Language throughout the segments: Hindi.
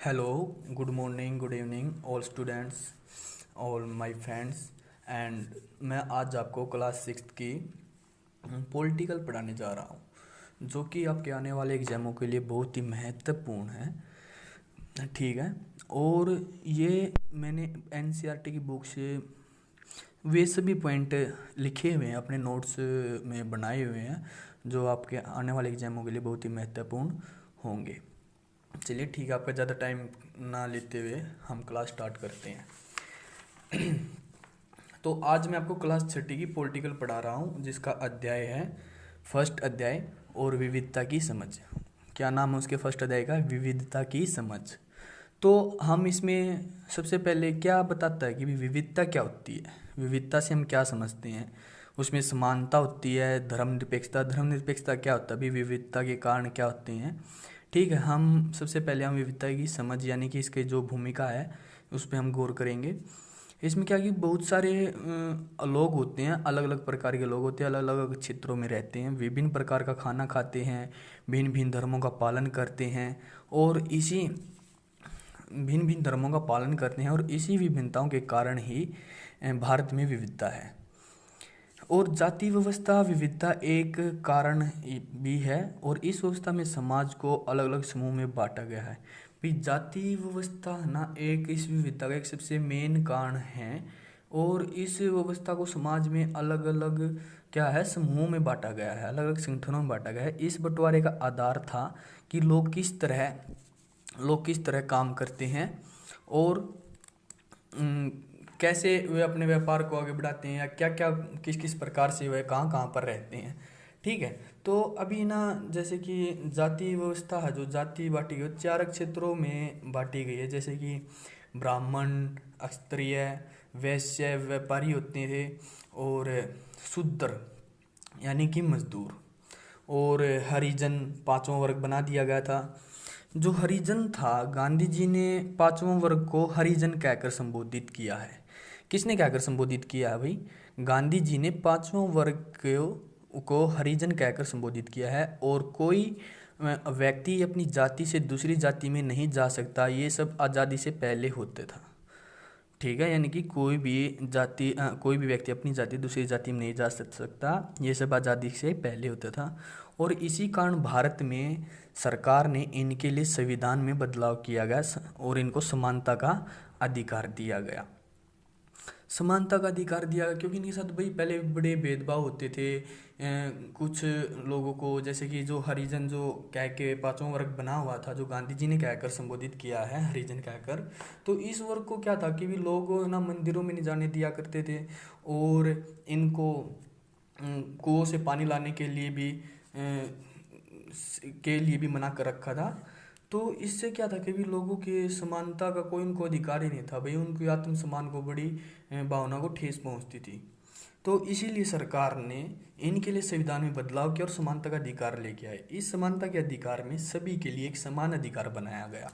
Hello, good morning, good evening, all students, all my friends and मैं आज आपको क्लास सिक्स की पॉलिटिकल पढ़ाने जा रहा हूँ जो कि आपके आने वाले एग्ज़ामों के लिए बहुत ही महत्वपूर्ण है। ठीक है। और ये मैंने एनसीईआरटी की बुक से वे सभी पॉइंट लिखे हुए हैं, अपने नोट्स में बनाए हुए हैं जो आपके आने वाले एग्ज़ामों के लिए बहुत ही महत्वपूर्ण होंगे। चलिए ठीक है, आपका ज़्यादा टाइम ना लेते हुए हम क्लास स्टार्ट करते हैं। तो आज मैं आपको क्लास छठी की पॉलिटिकल पढ़ा रहा हूँ जिसका अध्याय है फर्स्ट अध्याय और विविधता की समझ। क्या नाम है उसके फर्स्ट अध्याय का? विविधता की समझ। तो हम इसमें सबसे पहले क्या बताता है कि विविधता क्या होती है, विविधता से हम क्या समझते हैं। उसमें समानता होती है, धर्मनिरपेक्षता। धर्मनिरपेक्षता क्या होता है, अभी विविधता के कारण क्या होते हैं। ठीक है, हम सबसे पहले हम विविधता की समझ यानी कि इसकी जो भूमिका है उस पर हम गौर करेंगे। इसमें क्या कि बहुत सारे लोग होते हैं, अलग अलग प्रकार के लोग होते हैं, अलग अलग क्षेत्रों में रहते हैं, विभिन्न प्रकार का खाना खाते हैं, भिन्न भिन्न धर्मों का पालन करते हैं और इसी भिन्न भिन्न धर्मों का पालन करते हैं और इसी विभिन्नताओं के कारण ही भारत में विविधता है। और जाति व्यवस्था विविधता एक कारण भी है और इस व्यवस्था में समाज को अलग अलग समूह में बांटा गया है। भी जाति व्यवस्था ना एक इस विविधता का एक सबसे मेन कारण है और इस व्यवस्था को समाज में अलग अलग क्या है समूहों में बांटा गया है, अलग अलग संगठनों में बांटा गया है। इस बंटवारे का आधार था कि लोग किस तरह काम करते हैं और कैसे वे अपने व्यापार को आगे बढ़ाते हैं या क्या क्या किस किस प्रकार से वे कहाँ कहाँ पर रहते हैं। ठीक है। तो अभी ना जैसे कि जाति व्यवस्था है, जो जाति बांटी गई चार क्षेत्रों में बांटी गई है, जैसे कि ब्राह्मण, क्षत्रिय, वैश्य व्यापारी होते थे और शूद्र यानी कि मजदूर और हरिजन पांचवा वर्ग बना दिया गया था। जो हरिजन था, गांधी जी ने पांचवा वर्ग को हरिजन कहकर संबोधित किया है। किसने कहकर संबोधित किया है भाई? गांधी जी ने पांचवा वर्ग को हरिजन कहकर संबोधित किया है। और कोई व्यक्ति अपनी जाति से दूसरी जाति में नहीं जा सकता, ये सब आज़ादी से पहले होते था। ठीक है, यानी कि कोई भी व्यक्ति अपनी जाति दूसरी जाति में नहीं जा सकता, ये सब आज़ादी से पहले होता था। और इसी कारण भारत में सरकार ने इनके लिए संविधान में बदलाव किया गया और इनको समानता का अधिकार दिया गया। समानता का अधिकार दिया गया क्योंकि इनके साथ भाई पहले बड़े भेदभाव होते थे। कुछ लोगों को जैसे कि जो हरिजन जो कह के पांचवा वर्ग बना हुआ था, जो गांधी जी ने कहकर संबोधित किया है हरिजन कहकर, तो इस वर्ग को क्या था कि भी लोग ना मंदिरों में नहीं जाने दिया करते थे और इनको कुओं से पानी लाने के लिए भी मना कर रखा था। तो इससे क्या था कि भी लोगों के समानता का कोई उनको अधिकार ही नहीं था भाई, उनकी आत्मसम्मान को बड़ी भावना को ठेस पहुंचती थी। तो इसीलिए सरकार ने इनके लिए संविधान में बदलाव किया और समानता का अधिकार लेके आए। इस समानता के अधिकार में सभी के लिए एक समान अधिकार बनाया गया।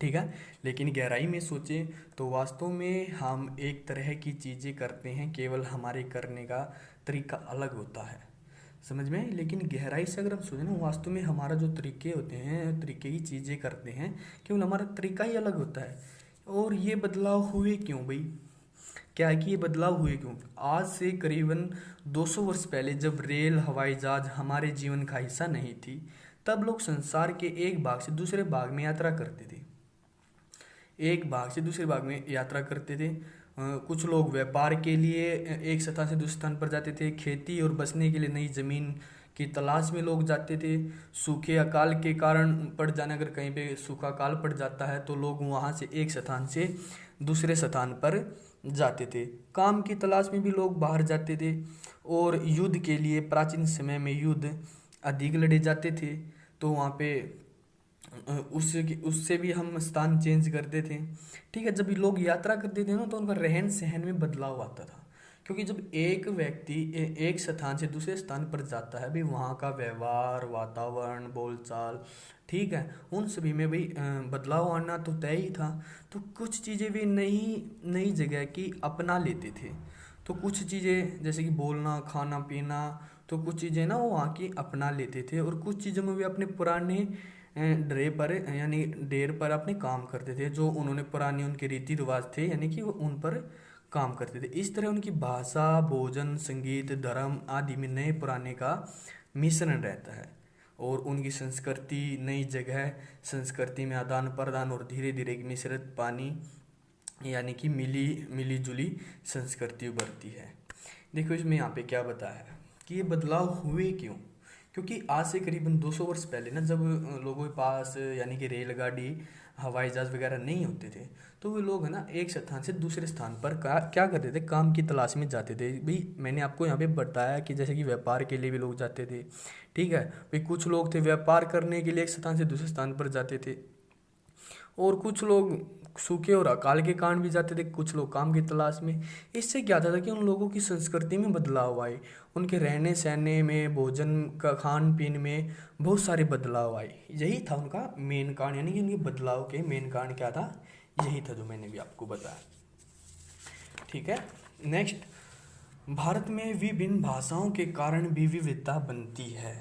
ठीक है, लेकिन गहराई में सोचे तो वास्तव में हम एक तरह की चीज़ें करते हैं, केवल हमारे करने का तरीका अलग होता है, समझ में। लेकिन गहराई से अगर हम सोचें ना, वास्तव में हमारा जो तरीके होते हैं, तरीके की चीज़ें करते हैं, केवल हमारा तरीका ही अलग होता है। और ये बदलाव हुए क्यों भाई? क्या है कि ये बदलाव हुए क्यों? आज से करीबन 200 वर्ष पहले जब रेल हवाई जहाज हमारे जीवन का हिस्सा नहीं थी, तब लोग संसार के एक भाग से दूसरे भाग में यात्रा करते थे। एक भाग से दूसरे भाग में यात्रा करते थे। कुछ लोग व्यापार के लिए एक स्थान से दूसरे स्थान पर जाते थे, खेती और बसने के लिए नई जमीन की तलाश में लोग जाते थे। सूखे अकाल के कारण पड़ जाने, अगर कहीं पे सूखा अकाल पड़ जाता है तो लोग वहाँ से एक स्थान से दूसरे स्थान पर जाते थे। काम की तलाश में भी लोग बाहर जाते थे और युद्ध के लिए प्राचीन समय में युद्ध अधिक लड़े जाते थे, तो वहाँ पे उससे भी हम स्थान चेंज करते थे। ठीक है, जब भी लोग यात्रा करते थे ना तो उनका रहन सहन में बदलाव आता था, क्योंकि जब एक व्यक्ति एक स्थान से दूसरे स्थान पर जाता है भी, वहाँ का व्यवहार, वातावरण, बोलचाल, ठीक है, उन सभी में भी बदलाव आना तो तय ही था। तो कुछ चीज़ें वे नई नई जगह की अपना लेते थे। तो कुछ चीज़ें जैसे कि बोलना, खाना पीना, तो कुछ चीज़ें ना वो वहाँ की अपना लेते थे और कुछ चीज़ों में वे अपने पुराने ड्रे पर यानी डेर पर अपने काम करते थे, जो उन्होंने पुराने उनके रीति रिवाज थे यानी कि वो उन पर काम करते थे। इस तरह उनकी भाषा, भोजन, संगीत, धर्म आदि में नए पुराने का मिश्रण रहता है। और उनकी संस्कृति, नई जगह संस्कृति में आदान प्रदान और धीरे धीरे एक मिश्रित पानी यानी कि मिली मिली जुली संस्कृति उभरती है। देखो इसमें यहाँ पे क्या बताया है कि ये बदलाव हुए क्यों। क्योंकि आज से करीबन 200 वर्ष पहले ना, जब लोगों के पास यानी कि रेलगाड़ी, हवाई जहाज वगैरह नहीं होते थे, तो वे लोग है ना एक स्थान से दूसरे स्थान पर क्या करते थे, काम की तलाश में जाते थे। भाई मैंने आपको यहाँ पे बताया कि जैसे कि व्यापार के लिए भी लोग जाते थे, ठीक है भाई। कुछ लोग थे व्यापार करने के लिए एक स्थान से दूसरे स्थान पर जाते थे, और कुछ लोग सूखे और अकाल के कारण भी जाते थे, कुछ लोग काम की तलाश में। इससे क्या था कि उन लोगों की संस्कृति में बदलाव आए, उनके रहने सहने में, भोजन का खान पीन में बहुत सारे बदलाव आए। यही था उनका मेन कारण, यानी कि उनके बदलाव के मेन कारण क्या था, यही था जो मैंने भी आपको बताया। ठीक है, नेक्स्ट, भारत में विभिन्न भाषाओं के कारण भी विविधता बनती है।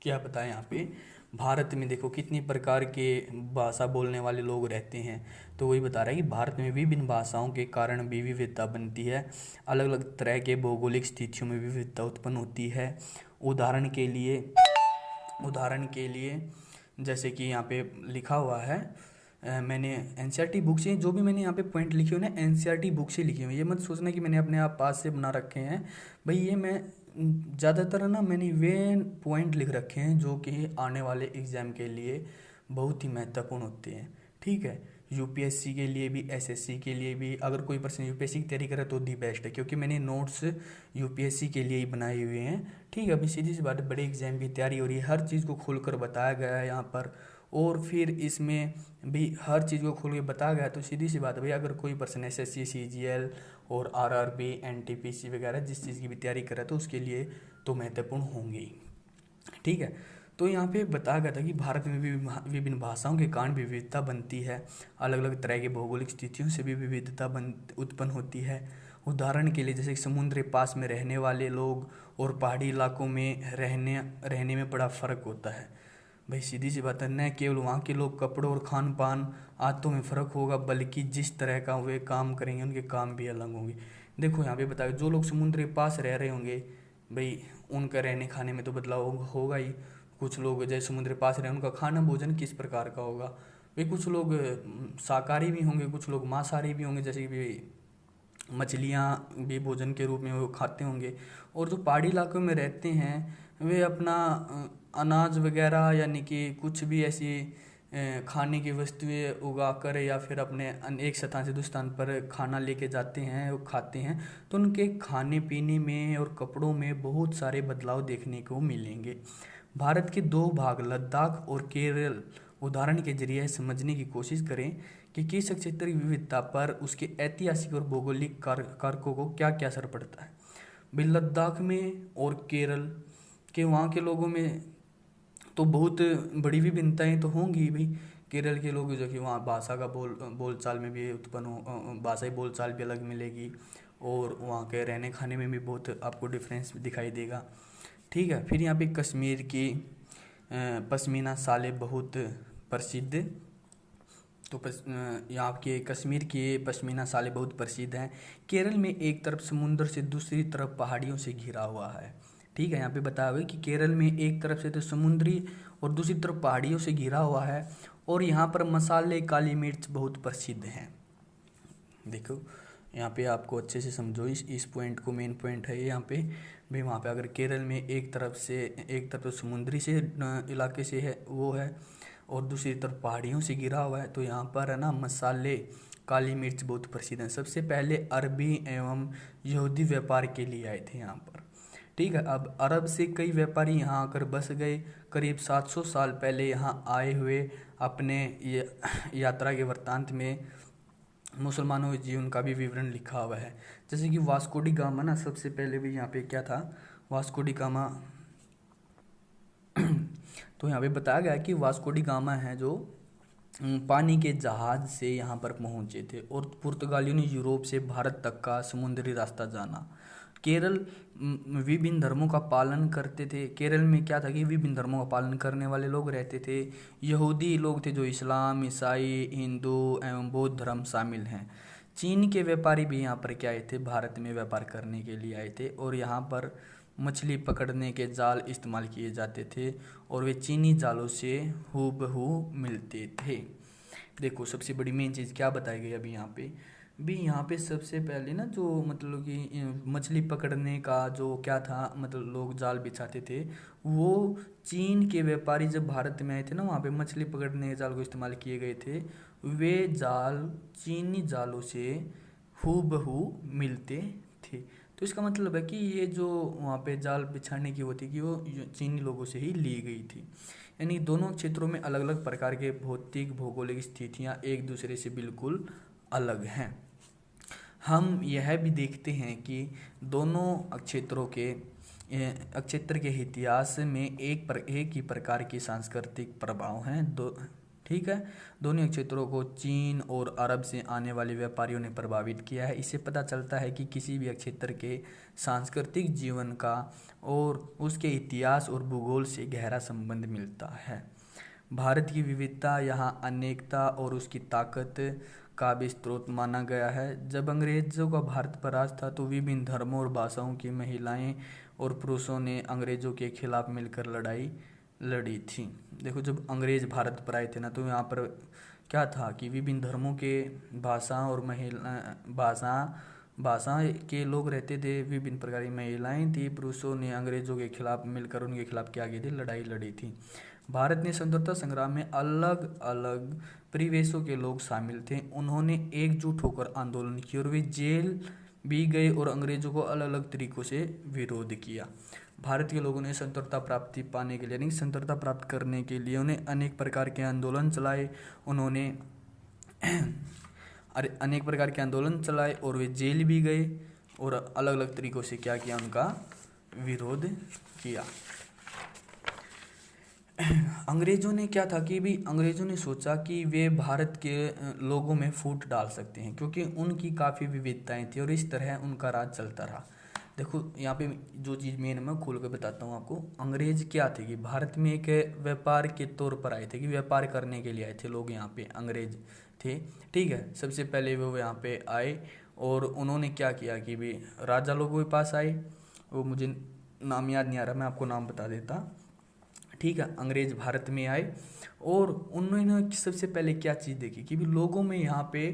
क्या बताएं यहाँ पे, भारत में देखो कितनी प्रकार के भाषा बोलने वाले लोग रहते हैं, तो वही बता रहा है कि भारत में विभिन्न भाषाओं के कारण भी विविधता बनती है। अलग अलग तरह के भौगोलिक स्थितियों में विविधता उत्पन्न होती है। उदाहरण के लिए जैसे कि यहाँ पे लिखा हुआ है, मैंने एनसीईआरटी बुक से जो भी मैंने यहाँ पे पॉइंट लिखे हुए ना, एनसीईआरटी बुक से लिखे हुए। ये मत सोचना कि मैंने अपने आप पास से बना रखे हैं भाई, ये मैं ज़्यादातर ना मैंने वे पॉइंट लिख रखे हैं जो कि आने वाले एग्ज़ाम के लिए बहुत ही महत्वपूर्ण होते हैं। ठीक है, यूपीएससी के लिए भी, एसएससी के लिए भी, अगर कोई पर्सन यूपीएससी की तैयारी करे तो दी बेस्ट है, क्योंकि मैंने नोट्स यूपीएससी के लिए ही बनाए हुए हैं। ठीक है, अभी सीधी सी बात है, बड़े एग्जाम की तैयारी हो रही है, हर चीज़ को खोलकर बताया गया है यहाँ पर, और फिर इसमें भी हर चीज़ को खोल के बताया गया। तो सीधी सी बात है भाई, अगर कोई पर्सन एसएससी, सीजीएल और आरआरबी, एनटीपीसी वगैरह जिस चीज़ की भी तैयारी करे तो उसके लिए तो महत्वपूर्ण होंगी। ठीक है, तो यहाँ पे बताया गया था कि भारत में भी विभिन्न भाषाओं के कारण विविधता बनती है। अलग अलग तरह की भौगोलिक स्थितियों से भी विविधता उत्पन्न होती है। उदाहरण के लिए जैसे समुद्र के पास में रहने वाले लोग और पहाड़ी इलाकों में रहने में बड़ा फ़र्क होता है। भाई सीधी सी बात है, न केवल वहाँ के लोग कपड़ों और खान पान आदतों में फ़र्क होगा, बल्कि जिस तरह का वे काम करेंगे उनके काम भी अलग होंगे। देखो यहाँ पे बताया, जो लोग समुद्र के पास रह रहे होंगे भाई, उनका रहने खाने में तो बदलाव होगा ही। कुछ लोग जैसे समुद्र के पास रहे, उनका खाना भोजन किस प्रकार का होगा भाई, कुछ लोग शाकाहारी भी होंगे, कुछ लोग मांसाहारी भी होंगे, जैसे कि मछलियाँ भी भोजन के रूप में वो खाते होंगे। और जो पहाड़ी इलाकों में रहते हैं वे अपना अनाज वगैरह यानी कि कुछ भी ऐसी खाने की वस्तुएं उगा कर या फिर अपने एक स्थान से दूसरे स्थान पर खाना लेके जाते हैं और खाते हैं, तो उनके खाने पीने में और कपड़ों में बहुत सारे बदलाव देखने को मिलेंगे। भारत के दो भाग लद्दाख और केरल उदाहरण के जरिए समझने की कोशिश करें कि किस क्षेत्र की विविधता पर उसके ऐतिहासिक और भौगोलिक कारकों को क्या क्या असर पड़ता है। भाई लद्दाख में और केरल के वहाँ के लोगों में तो बहुत बड़ी विभिन्नताएं तो होंगी भाई। केरल के लोग जो कि वहाँ भाषा का बोलचाल में भी उत्पन्न हो, भाषाई बोलचाल भी अलग मिलेगी, और वहाँ के रहने खाने में भी बहुत आपको डिफरेंस दिखाई देगा। ठीक है, फिर यहाँ पे कश्मीर की पश्मीना शालें बहुत प्रसिद्ध, तो यहाँ के कश्मीर की पश्मीना शालें बहुत प्रसिद्ध हैं। केरल में एक तरफ समुद्र से दूसरी तरफ पहाड़ियों से घिरा हुआ है। ठीक है, यहाँ पे बताया हुआ है कि केरल में एक तरफ से तो समुद्री और दूसरी तरफ पहाड़ियों से घिरा हुआ है, और यहाँ पर मसाले, काली मिर्च बहुत प्रसिद्ध हैं। देखो यहाँ पे आपको अच्छे से समझो इस पॉइंट को, मेन पॉइंट है ये यहाँ पे भाई। वहाँ पे अगर केरल में एक तरफ तो समुद्री से इलाके से है वो है, और दूसरी तरफ पहाड़ियों से घिरा हुआ है, तो यहाँ पर है ना मसाले, काली मिर्च बहुत प्रसिद्ध हैं। सबसे पहले अरबी एवं यहूदी व्यापार के लिए आए थे यहाँ पर। ठीक है, अब अरब से कई व्यापारी यहाँ आकर बस गए। करीब 700 साल पहले यहाँ आए हुए अपने यात्रा के वृत्तांत में मुसलमानों के जीवन का भी विवरण लिखा हुआ है। जैसे कि वास्को डी गामा ना, सबसे पहले भी यहाँ पे क्या था, वास्को डी गामा तो यहाँ पे बताया गया कि वास्को डी गामा है जो पानी के जहाज से यहाँ पर पहुँचे थे, और पुर्तगालियों ने यूरोप से भारत तक का समुद्री रास्ता जाना। केरल विभिन्न धर्मों का पालन करते थे। केरल में क्या था कि विभिन्न धर्मों का पालन करने वाले लोग रहते थे। यहूदी लोग थे जो इस्लाम, ईसाई, हिंदू एवं बौद्ध धर्म शामिल हैं। चीन के व्यापारी भी यहाँ पर क्या आए थे, भारत में व्यापार करने के लिए आए थे, और यहाँ पर मछली पकड़ने के जाल इस्तेमाल किए जाते थे और वे चीनी जालों से हूबहू मिलते थे। देखो सबसे बड़ी मेन चीज़ क्या बताई गई अभी यहाँ पे भी, यहाँ पे सबसे पहले ना जो मतलब कि मछली पकड़ने का जो क्या था, मतलब लोग जाल बिछाते थे, वो चीन के व्यापारी जब भारत में आए थे ना, वहाँ पे मछली पकड़ने के जाल को इस्तेमाल किए गए थे। वे जाल चीनी जालों से हूबहू मिलते थे। तो इसका मतलब है कि ये जो वहाँ पे जाल बिछाने की होती कि वो चीनी लोगों से ही ली गई थी। यानी दोनों क्षेत्रों में अलग अलग प्रकार के भौतिक भौगोलिक स्थितियाँ एक दूसरे से बिल्कुल अलग हैं। हम यह भी देखते हैं कि दोनों क्षेत्र के इतिहास में एक ही प्रकार की सांस्कृतिक प्रभाव हैं। ठीक है, दोनों क्षेत्रों को चीन और अरब से आने वाले व्यापारियों ने प्रभावित किया है। इससे पता चलता है कि किसी भी क्षेत्र के सांस्कृतिक जीवन का और उसके इतिहास और भूगोल से गहरा संबंध मिलता है। भारत की विविधता यहाँ अनेकता और उसकी ताकत का भी स्रोत माना गया है। जब अंग्रेज़ों का भारत पर राज था तो विभिन्न धर्मों और भाषाओं की महिलाएं और पुरुषों ने अंग्रेज़ों के खिलाफ मिलकर लड़ाई लड़ी थी। देखो जब अंग्रेज़ भारत पर आए थे ना, तो यहाँ पर क्या था कि विभिन्न धर्मों के भाषा और भाषा के लोग रहते थे, विभिन्न प्रकार की महिलाएं थी, पुरुषों ने अंग्रेज़ों के खिलाफ मिलकर उनके खिलाफ क्या की थी, लड़ाई लड़ी थी। भारत ने स्वतंत्रता संग्राम में अलग अलग परिवेशों के लोग शामिल थे। उन्होंने एकजुट होकर आंदोलन किया और वे जेल भी गए और अंग्रेज़ों को अलग अलग तरीक़ों से विरोध किया। भारत के लोगों ने स्वतंत्रता प्राप्ति पाने के लिए, यानी स्वतंत्रता प्राप्त करने के लिए उन्हें अनेक प्रकार के आंदोलन चलाए। उन्होंने अनेक प्रकार के आंदोलन चलाए और वे जेल भी गए और अलग अलग तरीक़ों से क्या किया, उनका विरोध किया। अंग्रेज़ों ने क्या था कि भी अंग्रेज़ों ने सोचा कि वे भारत के लोगों में फूट डाल सकते हैं, क्योंकि उनकी काफ़ी विविधताएं थी और इस तरह उनका राज चलता रहा। देखो यहाँ पे जो चीज़ मेन मैं खोल के बताता हूँ आपको। अंग्रेज़ क्या थे कि भारत में एक व्यापार के तौर पर आए थे, कि व्यापार करने के लिए आए थे लोग यहाँ पे, अंग्रेज़ थे। ठीक है, सबसे पहले वो यहाँ पे आए और उन्होंने क्या किया कि भी राजा लोगों के पास आए, वो मुझे नाम याद नहीं आ रहा, मैं आपको नाम बता देता। ठीक है, अंग्रेज भारत में आए और उन्होंने सबसे पहले क्या चीज़ देखी कि भी लोगों में यहाँ पे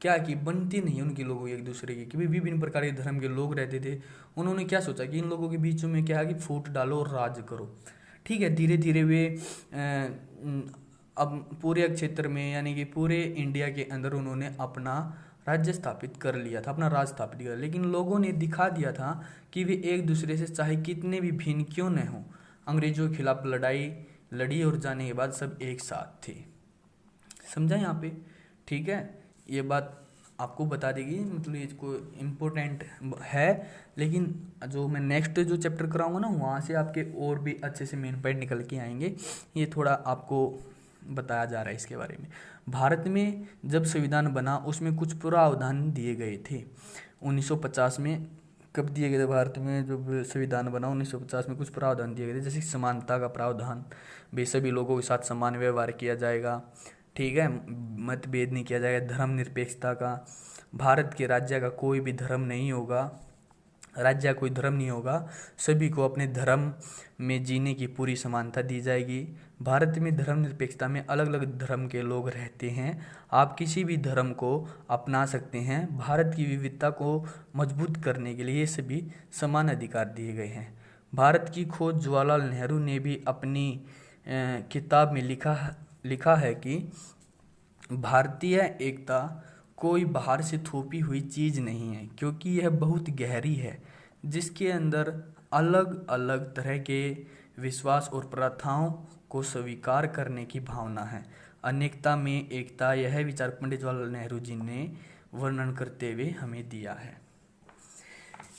क्या कि बनती नहीं उनके लोगों एक दूसरे की, कि भी विभिन्न प्रकार के धर्म के लोग रहते थे। उन्होंने क्या सोचा कि इन लोगों के बीच में क्या है कि फूट डालो और राज करो। ठीक है, धीरे धीरे वे अब पूरे क्षेत्र में, यानी कि पूरे इंडिया के अंदर उन्होंने अपना राज्य स्थापित कर लिया था, अपना राज स्थापित किया। लेकिन लोगों ने दिखा दिया था कि वे एक दूसरे से चाहे कितने भी भिन्न क्यों न हो, अंग्रेजों के खिलाफ लड़ाई लड़ी और जाने के बाद सब एक साथ थे। समझा यहाँ पे? ठीक है, ये बात आपको बता देगी, मतलब इसको इम्पोर्टेंट है। लेकिन जो मैं नेक्स्ट जो चैप्टर कराऊंगा ना, वहाँ से आपके और भी अच्छे से मेन पॉइंट निकल के आएंगे। ये थोड़ा आपको बताया जा रहा है इसके बारे में। भारत में जब संविधान बना उसमें कुछ प्रावधान दिए गए थे। 1950 में कब दिए गए थे भारत में, जब संविधान बना 1950 में कुछ प्रावधान दिए गए थे, जैसे समानता का प्रावधान, वे सभी लोगों के साथ समान व्यवहार किया जाएगा। ठीक है, मतभेद नहीं किया जाएगा, धर्मनिरपेक्षता का, भारत के राज्य का कोई भी धर्म नहीं होगा, राज्य कोई धर्म नहीं होगा, सभी को अपने धर्म में जीने की पूरी समानता दी जाएगी। भारत में धर्मनिरपेक्षता में अलग अलग धर्म के लोग रहते हैं, आप किसी भी धर्म को अपना सकते हैं। भारत की विविधता को मजबूत करने के लिए सभी समान अधिकार दिए गए हैं। भारत की खोज जवाहरलाल नेहरू ने भी अपनी किताब में लिखा है कि भारतीय एकता कोई बाहर से थोपी हुई चीज़ नहीं है, क्योंकि यह बहुत गहरी है, जिसके अंदर अलग अलग तरह के विश्वास और प्रथाओं को स्वीकार करने की भावना है। अनेकता में एकता, यह विचार पंडित जवाहरलाल नेहरू जी ने वर्णन करते हुए हमें दिया है।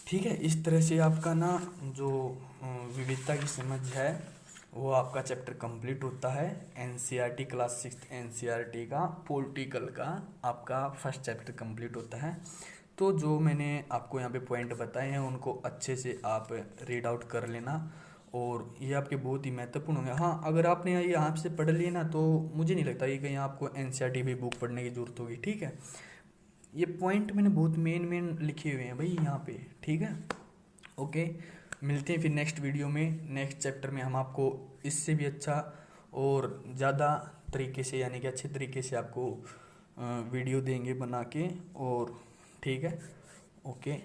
ठीक है, इस तरह से आपका ना जो विविधता की समझ है वो आपका चैप्टर कंप्लीट होता है। एनसीईआरटी क्लास 6 एनसीईआरटी का पॉलिटिकल का आपका फर्स्ट चैप्टर कंप्लीट होता है। तो जो मैंने आपको यहाँ पे पॉइंट बताए हैं उनको अच्छे से आप रीड आउट कर लेना, और ये आपके बहुत ही महत्वपूर्ण होंगे। हाँ, अगर आपने ये यहाँ से पढ़ लिया ना तो मुझे नहीं लगता कि कहीं आपको एनसीईआरटी भी बुक पढ़ने की ज़रूरत होगी। ठीक है, ये पॉइंट मैंने बहुत मेन लिखे हुए हैं भाई यहाँ पे। ठीक है, ओके, मिलते हैं फिर नेक्स्ट वीडियो में। नेक्स्ट चैप्टर में हम आपको इससे भी अच्छा और ज़्यादा तरीके से, यानी कि अच्छे तरीके से आपको वीडियो देंगे बना के। और ठीक है, ओके।